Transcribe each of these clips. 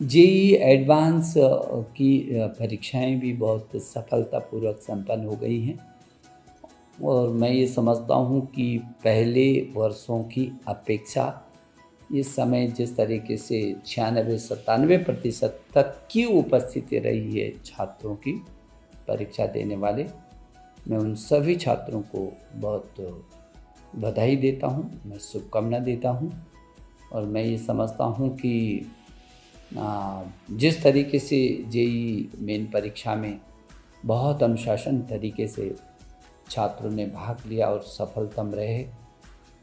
JEE advance की परीक्षाएं भी बहुत सफलतापूर्वक संपन्न हो गई हैं और मैं ये समझता हूँ कि पहले वर्षों की अपेक्षा इस समय जिस तरीके से 96-97% तक की उपस्थिति रही है छात्रों की परीक्षा देने वाले, मैं उन सभी छात्रों को बहुत बधाई देता हूँ, मैं शुभकामना देता हूँ। और मैं ये समझता हूँ कि जिस तरीके से जेईई मेन परीक्षा में बहुत अनुशासन तरीके से छात्रों ने भाग लिया और सफलतम रहे,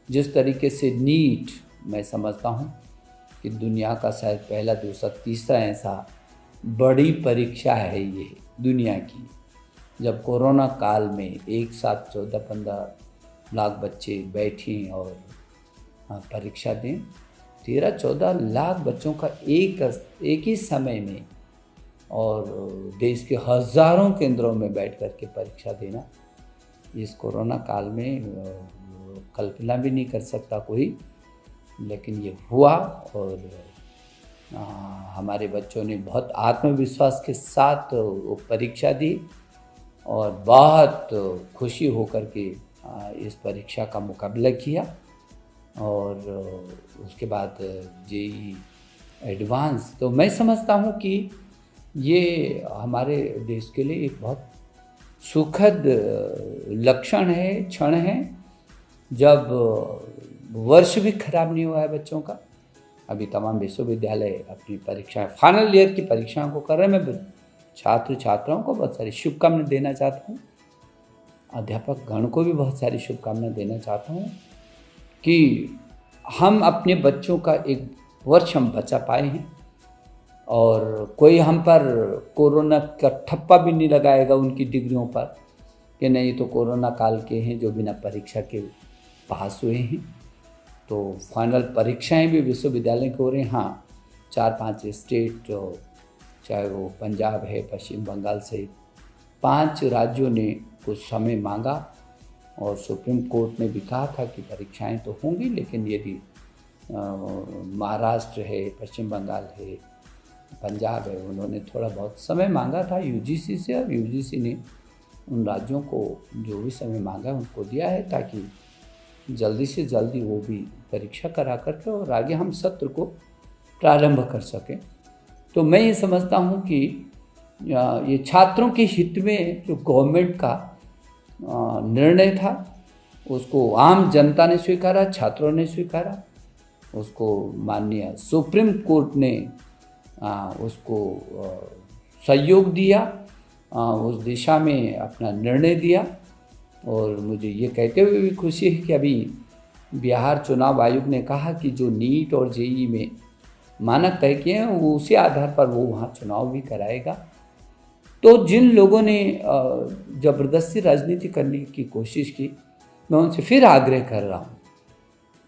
जिस तरीके से नीट मैं समझता हूँ कि दुनिया का शायद पहला, दूसरा, तीसरा ऐसा बड़ी परीक्षा है ये दुनिया की, जब कोरोना काल में एक साथ 14-15 लाख बच्चे बैठे और परीक्षा दें। 13-14 लाख बच्चों का एक ही समय में और देश के हज़ारों केंद्रों में बैठ कर के परीक्षा देना, इस कोरोना काल में कल्पना भी नहीं कर सकता कोई, लेकिन ये हुआ और हमारे बच्चों ने बहुत आत्मविश्वास के साथ वो परीक्षा दी और बहुत खुशी होकर के इस परीक्षा का मुकाबला किया। और उसके बाद जेईई एडवांस, तो मैं समझता हूँ कि ये हमारे देश के लिए एक बहुत सुखद लक्षण है, क्षण है, जब वर्ष भी खराब नहीं हुआ है बच्चों का। अभी तमाम विश्वविद्यालय अपनी परीक्षाएं, फाइनल ईयर की परीक्षाओं को कर रहे हैं। मैं छात्र छात्राओं को बहुत सारी शुभकामनाएं देना चाहता हूँ, अध्यापक गण को भी बहुत सारी शुभकामनाएं देना चाहता हूँ कि हम अपने बच्चों का एक वर्ष हम बचा पाए हैं और कोई हम पर कोरोना का ठप्पा भी नहीं लगाएगा उनकी डिग्रियों पर कि नहीं तो कोरोना काल के हैं जो बिना परीक्षा के पास हुए हैं। तो फाइनल परीक्षाएं भी विश्वविद्यालय की हो रही हैं। हाँ, 4-5 स्टेट, चाहे वो पंजाब है, पश्चिम बंगाल सहित 5 राज्यों ने कुछ समय मांगा और सुप्रीम कोर्ट ने भी कहा था कि परीक्षाएं तो होंगी, लेकिन यदि महाराष्ट्र है, पश्चिम बंगाल है, पंजाब है, उन्होंने थोड़ा बहुत समय मांगा था यूजीसी से, और यूजीसी ने उन राज्यों को जो भी समय मांगा उनको दिया है ताकि जल्दी से जल्दी वो भी परीक्षा करा करके और आगे हम सत्र को प्रारंभ कर सकें। तो मैं ये समझता हूँ कि ये छात्रों के हित में जो गवर्नमेंट का निर्णय था उसको आम जनता ने स्वीकारा, छात्रों ने स्वीकारा, उसको माननीय सुप्रीम कोर्ट ने उसको सहयोग दिया, उस दिशा में अपना निर्णय दिया। और मुझे ये कहते हुए भी खुशी है कि अभी बिहार चुनाव आयोग ने कहा कि जो नीट और जेईई में मानक तय किए हैं वो उसी आधार पर वो वहाँ चुनाव भी कराएगा। तो जिन लोगों ने ज़बरदस्ती राजनीति करने की कोशिश की, मैं उनसे फिर आग्रह कर रहा हूँ,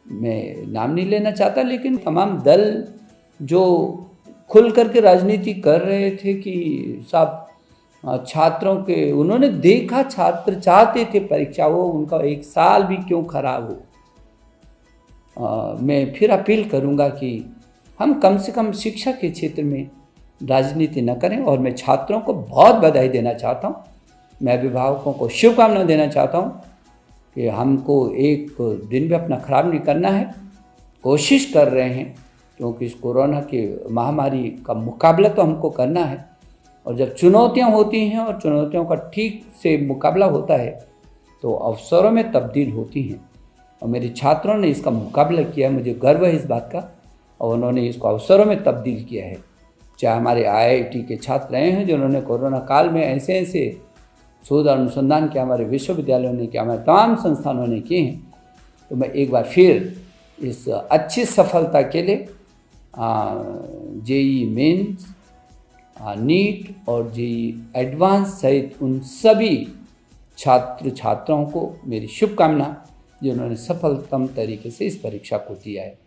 मैं नाम नहीं लेना चाहता, लेकिन तमाम दल जो खुल करके राजनीति कर रहे थे कि सब छात्रों के, उन्होंने देखा छात्र चाहते थे परीक्षा हो, उनका एक साल भी क्यों खराब हो। मैं फिर अपील करूँगा कि हम कम से कम शिक्षा के क्षेत्र में राजनीति न करें। और मैं छात्रों को बहुत बधाई देना चाहता हूँ, मैं अभिभावकों को शुभकामना देना चाहता हूँ कि हमको एक दिन भी अपना खराब नहीं करना है, कोशिश कर रहे हैं, क्योंकि इस कोरोना की महामारी का मुकाबला तो हमको करना है। और जब चुनौतियाँ होती हैं और चुनौतियों का ठीक से मुकाबला होता है तो अवसरों में तब्दील होती हैं, और मेरे छात्रों ने इसका मुकाबला किया है, मुझे गर्व है इस बात का, और उन्होंने इसको अवसरों में तब्दील किया है। चाहे हमारे IIT के छात्र रहे हैं जिन्होंने कोरोना काल में ऐसे ऐसे शोध अनुसंधान किया, हमारे विश्वविद्यालयों ने किया, हमारे तमाम संस्थानों ने किए हैं। तो मैं एक बार फिर इस अच्छी सफलता के लिए जेईई मेंस, नीट और जेईई एडवांस सहित उन सभी छात्र छात्राओं को मेरी शुभकामना जिन्होंने सफलतम तरीके से इस परीक्षा को दिया है।